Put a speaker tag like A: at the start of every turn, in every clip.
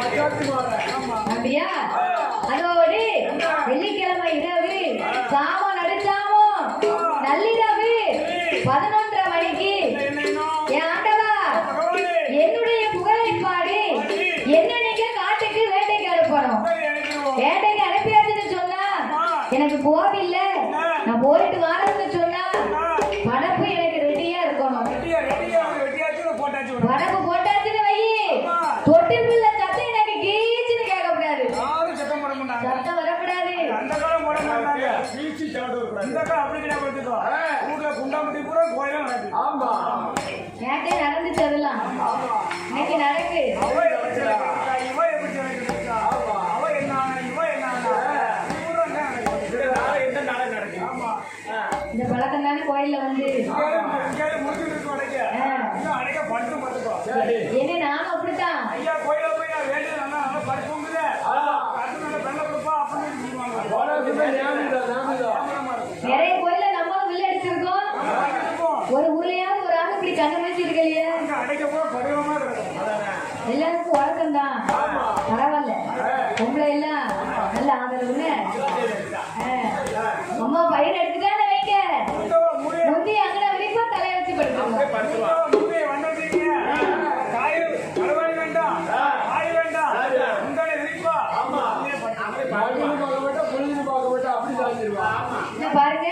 A: அப்படியா? அதோடு வெள்ளிக்கிழமை இரவு சாமம் நடுச்சாமோ நள்ளிரவு 11:30 மணிக்கு என் ஆண்டவா என்னுடைய புகழை பாடி என்ன நீங்க காட்டுக்கு வேட்டைக்கு அனுப்பணும். வேட்டைக்கு அனுப்பியாச்சுன்னு சொன்னா எனக்கு போவில்ல, நான் போயிட்டு வரேன்னு சொன்னா படப்பு எனக்கு ரெடியா இருக்கணும். படப்பு போட்டாச்சுன்னு வை, தொட்டி பிள்ளை சத்தம் எனக்கு கீச்சுன்னு கேட்கக்கூடாது, சத்தம் வரக்கூடாது. நேற்றே நடந்துச்சு, அதெல்லாம் இன்னைக்கு நடக்கு. இந்த பழக்கம் தானே கோயில்ல வந்து என்ன நானும் அப்படித்தான். நிறைய கோயில்ல நம்மளும் வில்ல அடிச்சிருக்கோம். ஒரு ஊர்லயாவது ஒரு ஆள் இப்படி கண்ண வச்சிருக்க இல்லையா? எல்லாருக்கும் வழக்கம் தான், பரவாயில்ல. பொம்பளை எல்லாம் நல்ல ஆதரவுன்னு அம்மா பயிர் எடுத்துட்டான்னு வைக்க முந்தி அங்கட விரிப்பா தலைய வச்சு படுத்துருவோம். பாருங்க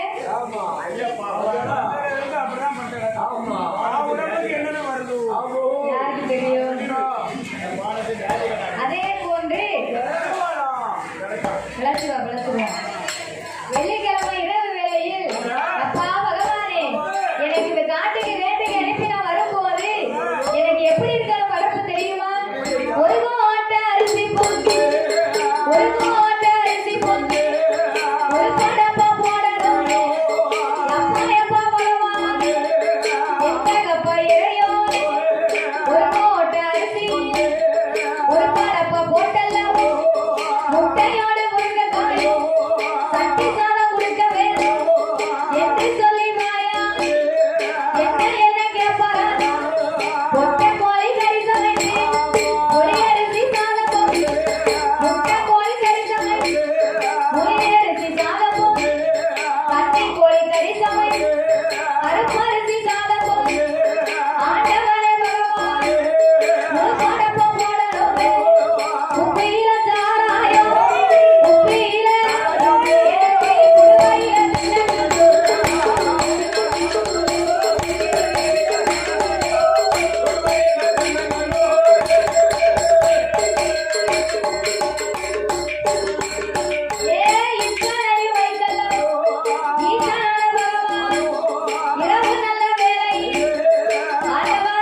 A: யாருக்கு தெரியும்? அதே போன்று விளக்குவோம். வெள்ளிக்கிழமை இரவு வேளையில் அப்பா பகவானே எனக்கு இந்த காட்டுக்கு வேட்டைக்கு அனுப்பி நான் வரும்போது எனக்கு எப்படி இருக்கிற படப்பு தெரியுமா? ஒரு கோட்டை அரிசி பொங்கு, ஒரு கோட்டை அரிசி பொங்கு, ஒரு படப்பா போடணும். எப்பா பகவானே எந்த கப்பா இறையோ, ஒரு கோட்டை அரிசி ஒரு படப்பா போட்டெல்லாம் முட்டையோடு முருங்கைக்காய் சட்டி சாதம் கொடுக்க வேணும் என்று சொல்லி மாயா என்ன கேட்பாரா? முட்டை கோழி கறி சமைச்சு முறியரிசி சாதம் போட்டு, முட்டை கோழி கறி சமைச்சு முறியரிசி சாதம் போட்டு, கட்டி கோழி கறி சமைச்சு அருப்பரிசி சாதம் போட்டு, ஆண்டவரே பகவான் ஒரு படப்பை போடணும். உப்பில சாராயம் உப்பில ஏற்றி குடுவையில இத்தனை வைத்தல்லோ ஈசான பகவான் இரவு நல்ல வேலை. ஆண்டவா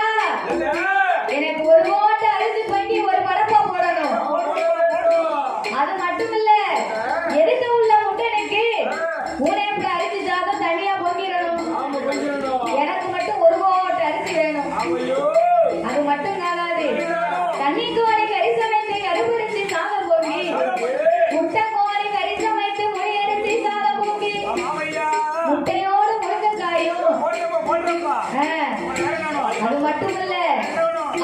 A: எனக்கு ஒரு மூட்டை அரிசி பண்ணி ஒரு படப்பா போடணும். அது மட்டும் இல்ல, எதுக்கு உள்ள முட்டனுக்கு மூணு அரிசி சாதம் தனியா பொங்கிடணும். எனக்கு மட்டும் ஒரு மூட்டை அரிசி வேணும். அது மட்டும் காலாது, தண்ணி கோழி கறி சமைத்து கருப்பரிசி சாதம் பொங்கி, முட்டை கோழி கறி சமைத்து முறையரிசி சாதம் பொங்கி, முட்டையோடு முருங்கைக்காயும். அது மட்டும் இல்ல,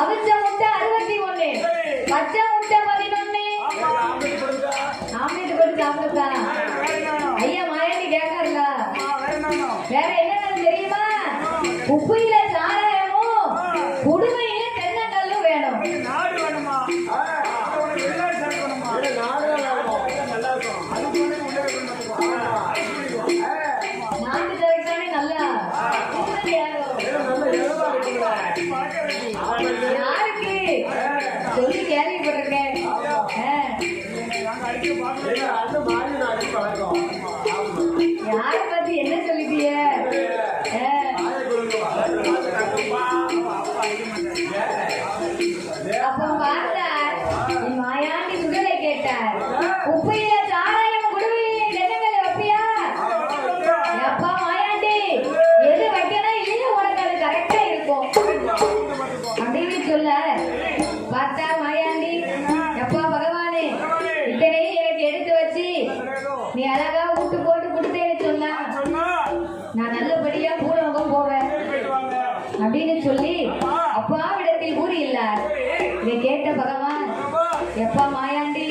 A: அவிச்ச முட்டை 61, பச்சை முட்டை 11. ஆம்லேட் போட்டு சாப்பிடுறதா? ஐயா மாயாண்டி கேட்கறல. வேற என்ன தெரியுமா? உப்புயில சாராயமும் குடுமையில தென்னங்கல்லும் வேணும். நாட்டு சரக்கானே நல்லா யாருக்கு சொல்லி கேள்விப்பட்டிருக்கேன். யாரை பத்தி என்ன சொல்லிட்டிய? அப்ப பார்த்தார், மாயாண்டி சுடலை கேட்டார். உப்பையில சாராயம் குடுவையில தென்னங்களை வைப்பியா? எப்பா மாயாண்டி, எது வைக்கணும் இல்லையா உனக்கு அது கரெக்டா இருக்கும் அப்படின்னு சொல்ல பார்த்தா மாயாண்டி, எப்பா பகவானே இத்தனையும் எனக்கு எடுத்து வச்சு எப்பா மாயாண்டி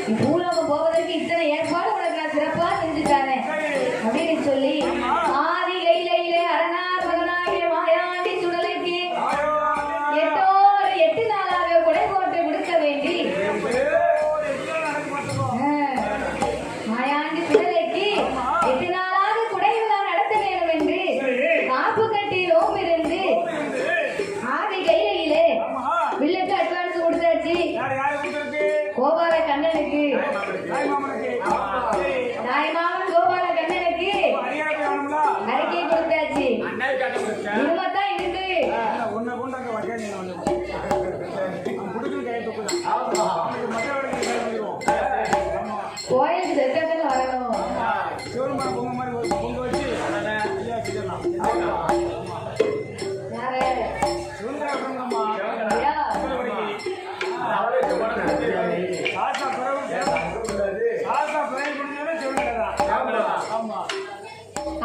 A: நீ பூலோகம் போவதற்கு இத்தனை ஏற்பாடு உனக்கு நான் சிறப்பா செஞ்சு தரேன் அப்படின்னு சொல்லி ஆதி கையிலே அரணார் மகனாகிய மாயாண்டி சுடலைக்கு 8 நாளாக குடை போட்டு கொடுக்க வேண்டி மாயாண்டி சுடலைக்கு 8 நாளாக குடை விழா நடத்த வேண்டும் என்று காப்பு கட்டி ரோமிருந்து ஆதி கையிலே வில்லுக்கு அட்வான்ஸ் கொடுத்தாச்சு. கோபால கண்ணனுக்கு தாய்மாமன் கோபால கண்ணனுக்கு அறிக்கை கொடுத்தாச்சு. இனிமத்தான் இருக்கு கோயிலுக்கு செத்தத்தில் வரணும்.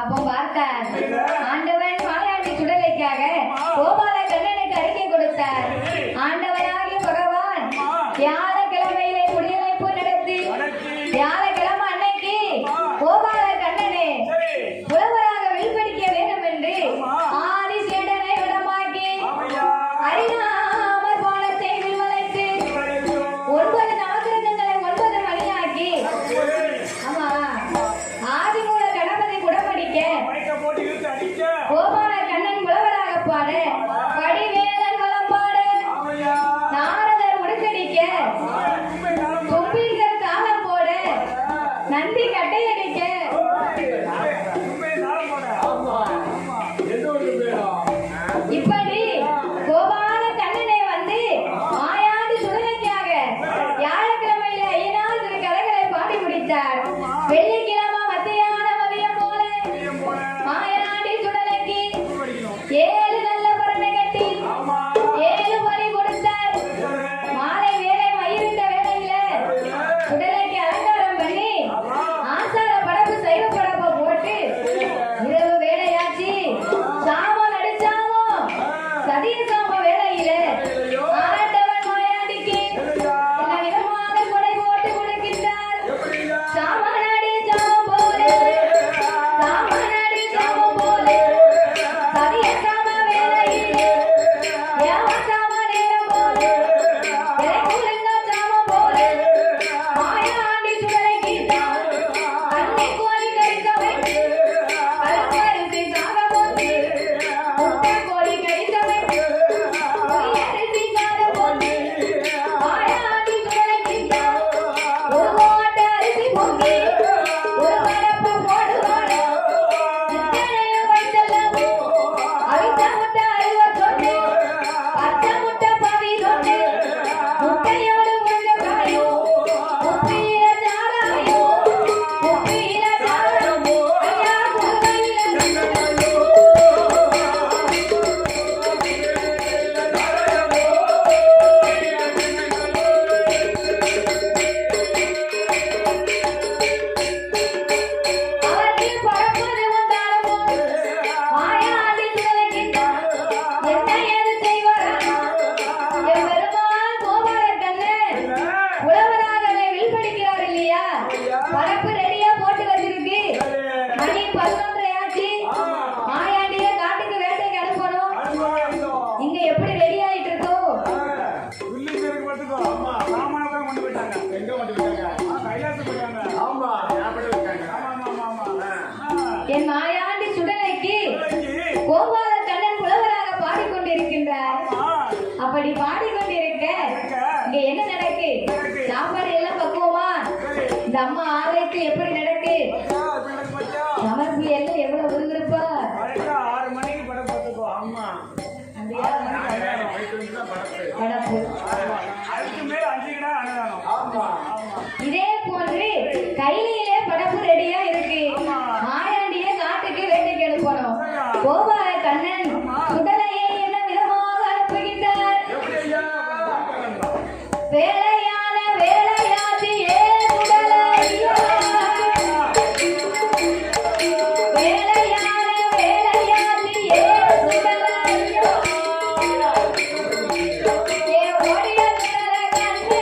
A: அப்போ பார்த்தார் ஆண்டவன் மாயாண்டி சுடலைக்காக கோபால கண்ணனுக்கு அறிக்கை கொடுத்தார். ஆண்டவனாகிய பகவான் வியாழக்கிழமையிலே குடியமைப்பு நடத்தி வியாழக்கிழமை அன்னைக்கு கோபால கண்ணனே புலவராக வில்படிக்க வேண்டும் என்று ஆதி சேடனை விடமாக்கி அறியாமற் போனத்தை வில்வளைத்து 9 நவகிரகங்களை 9 மணியாக்கி ஆமா ஆதிமூல கணபதி குடமடிக்க கோபால கண்ணன் புலவராக பாட வடிவேலன் வலம் பாட நாரதர் உடுக்கடிக்க தும்பிகள் தாளம் போட நந்தி கட்டையடிக்க இப்படி கோபால கண்ணனை வந்து மாயாண்டி சுடலைக்காக வியாழக்கிழமையில 5 திரு கலைகளை பாடி முடித்தார். வெள்ளிக்கிழமை மத்தியான மதியம் போல மாயாண்டி சுடலைக்கு 7 நல்ல பறவை கட்டி 7 பலி கொடுத்தார். மாலை வேலை மயிருண்ட வேலையில சுடலைக்கு அலங்காரம் பண்ணி ஆசார படப்பு சைவ படப்பை போட்டு இரவு வேலையாச்சு. சாமம் அடிச்சாமோ சதிய சாம வேலையில ஆண்டவன் மாயாண்டிக்கு என்ன விதமாக கொடை போட்டு கொடுக்கின்றார். சாமநாடி சாமம் போலே சாமநாடி சாமம் போலே சதிய சாம வேலையிலே ஏவ சாம நேரம் போலே இறைக்குலங்க சாமம் போலே மாயாண்டி சுடலைக்கு கண்ணி கோழி கறிக்கவை கருப்பரிசி சாக போட்டு முட்டை கோழி கறிக்கவை பொய்யரிசி சாக போட்டு மாயாண்டி சுடலைக்கு ஒரு மூட்டை அரிசி பொங்கி ஒரு படப்பு போடுவாடு. இத்தனையும் வைத்தெல்லாம் அவித்த முட்டை 61 பச்சை முட்டை 11 முட்டையோடு முருங்கைக்காயும் உப்பில சாராயம் உப்பில சாராயம் ஐயா குருவையில அவருக்கு பரப்பது வந்தாலும் மாயாண்டி சுடலைக்கு என்ன ஏது செய்வாரா? என் பெருமாள் கோபால கண்ணன் உழவராகவே வில்படிக்கிறார் இல்லையா? பரப்பு ரெடியா போட்டு வச்சிருக்கு. மணி 11 ஆச்சு. மாயாண்டிய காட்டுக்கு வேட்டைக்கு அனுப்பணும். இங்க எப்படி ரெடி ஆயிட்டு இருக்கோம்? என் மாயாண்டி சுடலைக்கு கோபால கண்ணன் புலவராக பாடிக்கொண்டிருக்கின்றார். அப்படி பாடிக்கொண்டிருக்க இங்க என்ன நடக்கு? சாப்பாடு எல்லாம் பக்குவமா? இந்த அம்மா ஆலயத்து எப்படி நடக்கு? சமர்ப்பி எல்லாம் எவ்வளவு விறுவிறுப்பா? படப்பு. இதே போன்று கையிலே படப்பு ரெடியா இருக்கு. மாயாண்டிய காட்டுக்கு வேட்டைக்கு அனுப்பணும். கோபால கண்ணன் சுடலையை என்ன விதமாக அனுப்புகின்றார். வேலையான வேலையாச்சு ஏ சுடலையா வேலையான வேலையாச்சு ஏ சுடலையா ஏ ஓடிய சுடல கண்ணே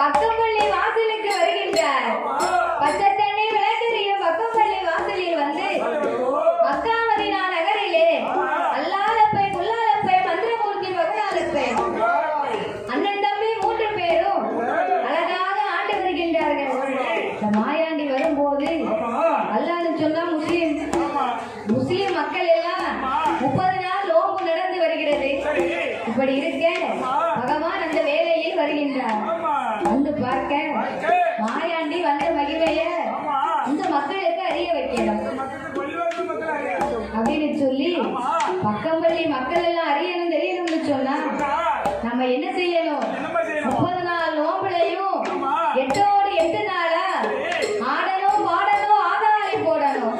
A: பக்கம்பள்ளி வாசலுக்கு வருகின்றார். பச்சை தண்ணி விளக்கெரியும் பக்கம்பள்ளி வாசலில் வந்து மக்காமதினா நகரிலே அல்லாலப்பை முல்லாலப்பை மந்திரமூர்த்தி மகனாலப்பை அண்ணன் தம்பி 3 பேரும் அழகாக ஆண்டு வருகின்றார்கள். இந்த மாயாண்டி வரும்போது அல்லான்னு சொன்னா முஸ்லிம் மக்கள் எல்லாம் 30 நாள் நோன்பு நடந்து வருகிறது. இப்படி இருக்க பகவான் அந்த வேலையில் வருகின்றார். வந்து பார்க்க மாயாண்டி வந்த மகிமைய இந்த மக்களுக்கு அறிய வைக்கணும் அப்படின்னு சொல்லி பக்கம்பள்ளி மக்கள் எல்லாம் அறியணும் தெரியணும்னு சொன்னா நம்ம என்ன செய்யணும்? 30 நாள் நோம்புலையும் 8ஓடு 8 நாளா ஆடணும் பாடணும் ஆதாரி போடணும்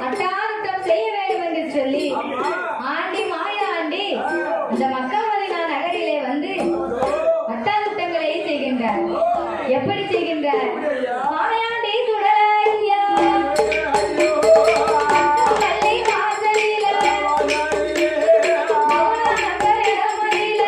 A: அட்டாரிட்டம் செய்ய வேண்டும் என்று சொல்லி ஆண்டி மாயாண்டி இந்த மக்காமதினா நகரிலே வந்து அட்டாரிட்டங்களை செய்கின்றார். எப்படி செய்கின்றார்? மாயாண்டி சுடலையா கள்ளி வாசலில மௌன நகரிடமதில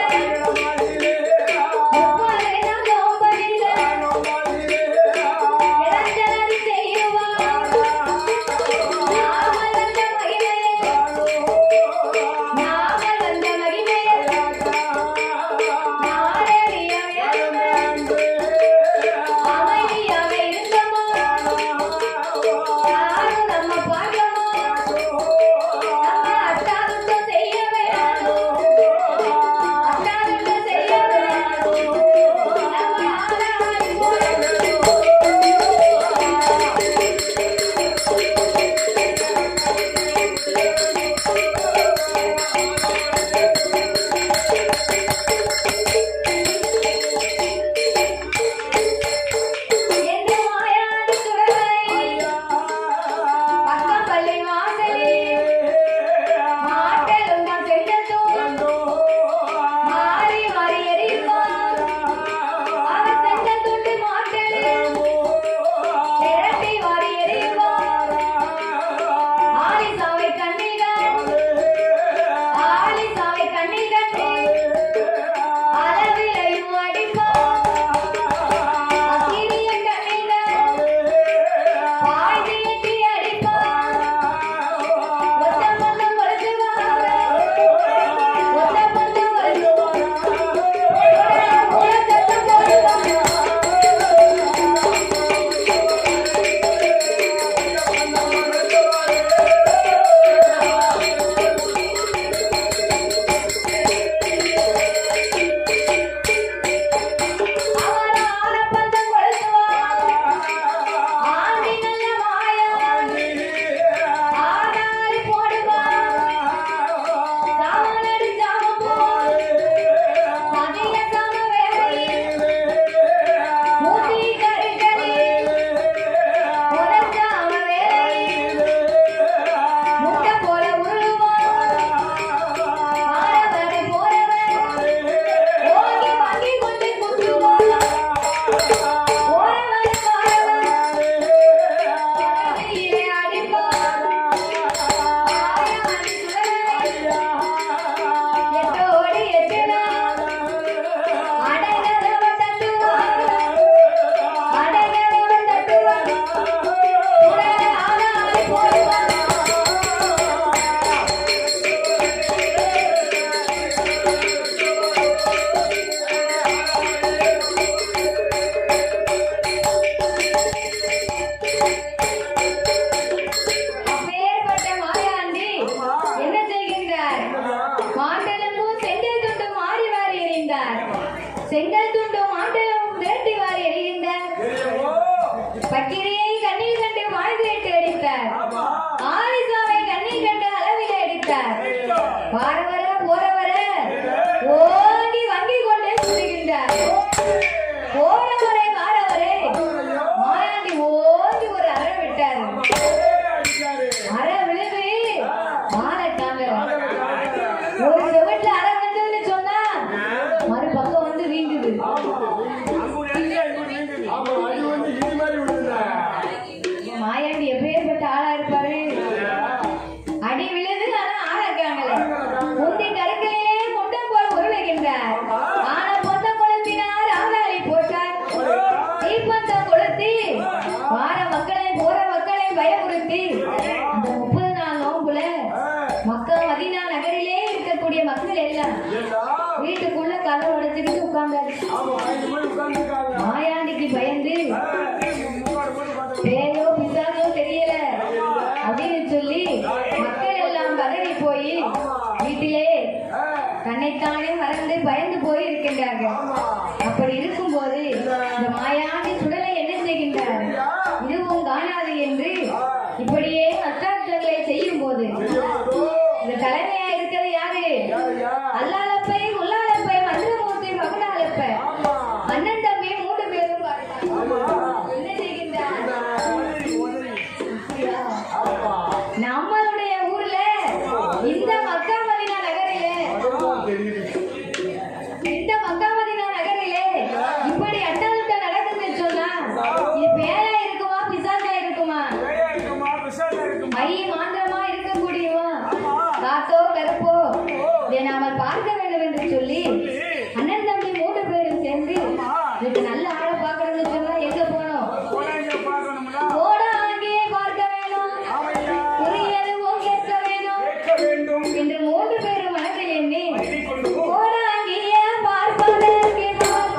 A: இதுக்கு நல்ல ஆளை பார்க்கணும்னு சொன்னா எங்க போகணும்?
B: கோடாங்கியை பார்க்கணும்னா
A: கோடாங்கியை பார்க்க வேணும்,
B: ஆமையா
A: புரியதுவும் கேட்க வேணும்
B: கேட்க வேண்டும்
A: என்று 3 பேரும் மனதில் எண்ணி
B: எழுதிக் கொண்டு
A: கோடாங்கியை பார்ப்பதற்கு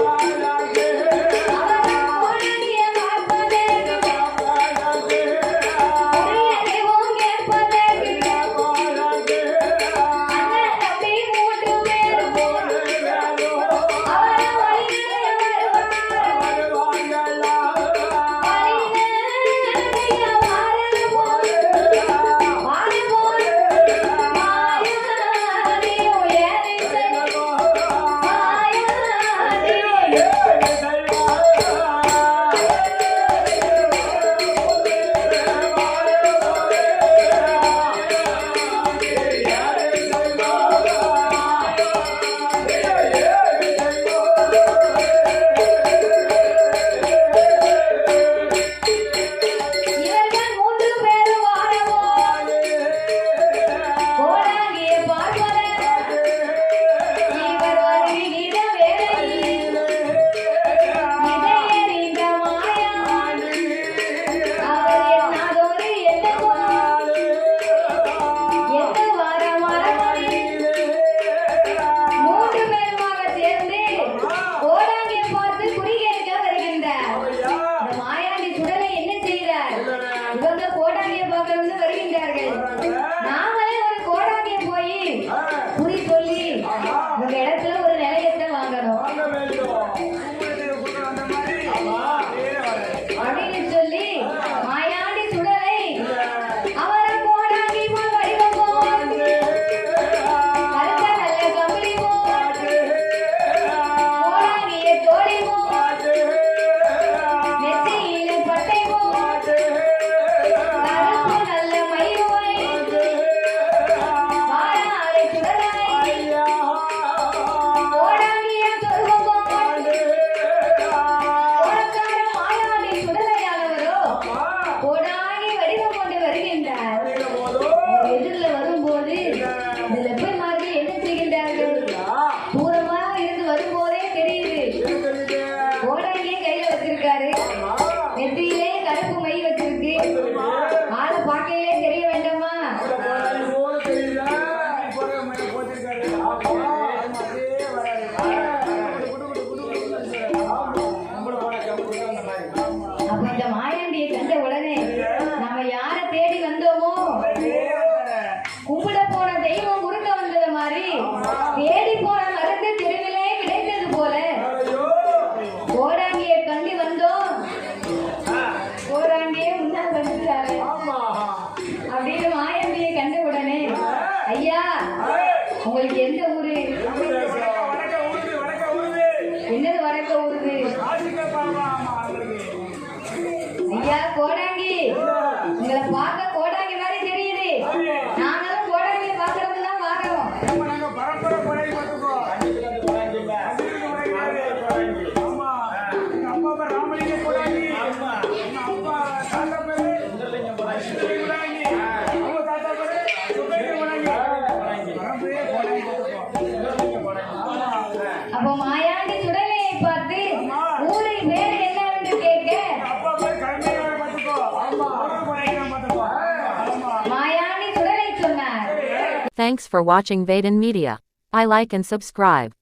B: பாலாகே
A: அவர்கள் கோடாங்கியை பார்ப்பதற்கு புரியதுவும் கேட்பதற்கு
B: பாலாகே
A: அண்ணன் தம்பி 3 பேரும் அவரை வழிநடை வருவார். வழிநடைய வாரது போல் வாரு போல் மாயாதி உயரிசை மாயாதி இவர்கள் 3 பேரும் வாரவோ கோடாங்கியை பார்ப்பதற்கு இவர் வருகிற வேளையில் இதை எறிந்த மாயா அவர் என்னாதொரு எண்ணமோ எட்டு வார மரமொழி 3 பேருமாக சேர்ந்து கோடாங்கியை பார்த்து குறிகேட்க வருகின்றார். இந்த மாயாண்டி சுடலை என்ன செய்கிறார்? இவங்க கோடாங்கியை பார்க்கணும்னு வருகின்றார்கள். நாமளே ஒரு கோடாங்கியை போய் குறி சொல்லி உங்க இடத்துல ஒரு நிலையத்தை வாங்கணும் அப்படின்னு சொல்லி மாயாண்டி சுடலை அவரை கோடாங்கி போல் வடிவம் போல் கருத்த நல்ல கம்பளி போல் கோடாங்கியை தோழி போல் நெத்தியில பட்டை போல் கருப்பு நல்ல மயிரோய் வாழாரை சுடலாய் கோடாங்கிய சொருபம் போல் கோடக்கார மாயாண்டி சுடலையானவரோ கோடாங்கி வடிவம் கொண்டு வருகின்றார். எதிரில் வரும்போது இந்த லெப்பர்மார்கள் என்ன செய்கின்றார்கள்? தூரமாக இருந்து வரும்போதே தெரியுது கோடாங்கியை கையில வச்சிருக்காரு, நெத்தியிலே கருப்பு மை வச்சிருக்கு. ஆளை பார்க்கையிலே தெரிய வேண்டாமா? அப்ப இந்த மாயாண்டியை கண்ட உடனே நாம யாரை தேடி வந்தோமோ கும்பிட போன தெய்வம் குறுக்க வந்தது மாதிரி தேடி போன மருந்து தெருவிலே கிடைத்தது போல கோடாங்கியை கண்டு வந்தோம், கோடாங்கியை முன்னால் வந்துட்டாரு அப்படின்னு மாயாண்டியை கண்ட உடனே ஐயா உங்களுக்கு எந்த ஊரு? என்னது வடக்க ஊருது? ஐயா கோடாங்கி, உங்களை பார்க்க கோடாங்கி மாதிரி தெரியுது. நாங்களும் கோடாங்கியை பார்க்கறது தான் வாரோம்.
B: பரம்பரை கொடை பார்த்துக்கோ அம்மா ராமலிங்க கொடாங்கி அப்பா தாத்தா பேரு கொடாங்கி அவங்க தாத்தா பேரு கொடாங்கி பரம்பரையே கொடாங்கி
A: அப்போ மாயாண்டி சுடலையை பார்த்து ஊரின் பேர் என்னவென்று கேட்க
B: அப்பா பேரு கல்மையாக பார்த்துக்கோ கொடாங்கி பார்த்துக்கோ
A: மாயாண்டி சுடலை சொன்னார்.
C: Thanks for watching Vaden Media. I like and subscribe.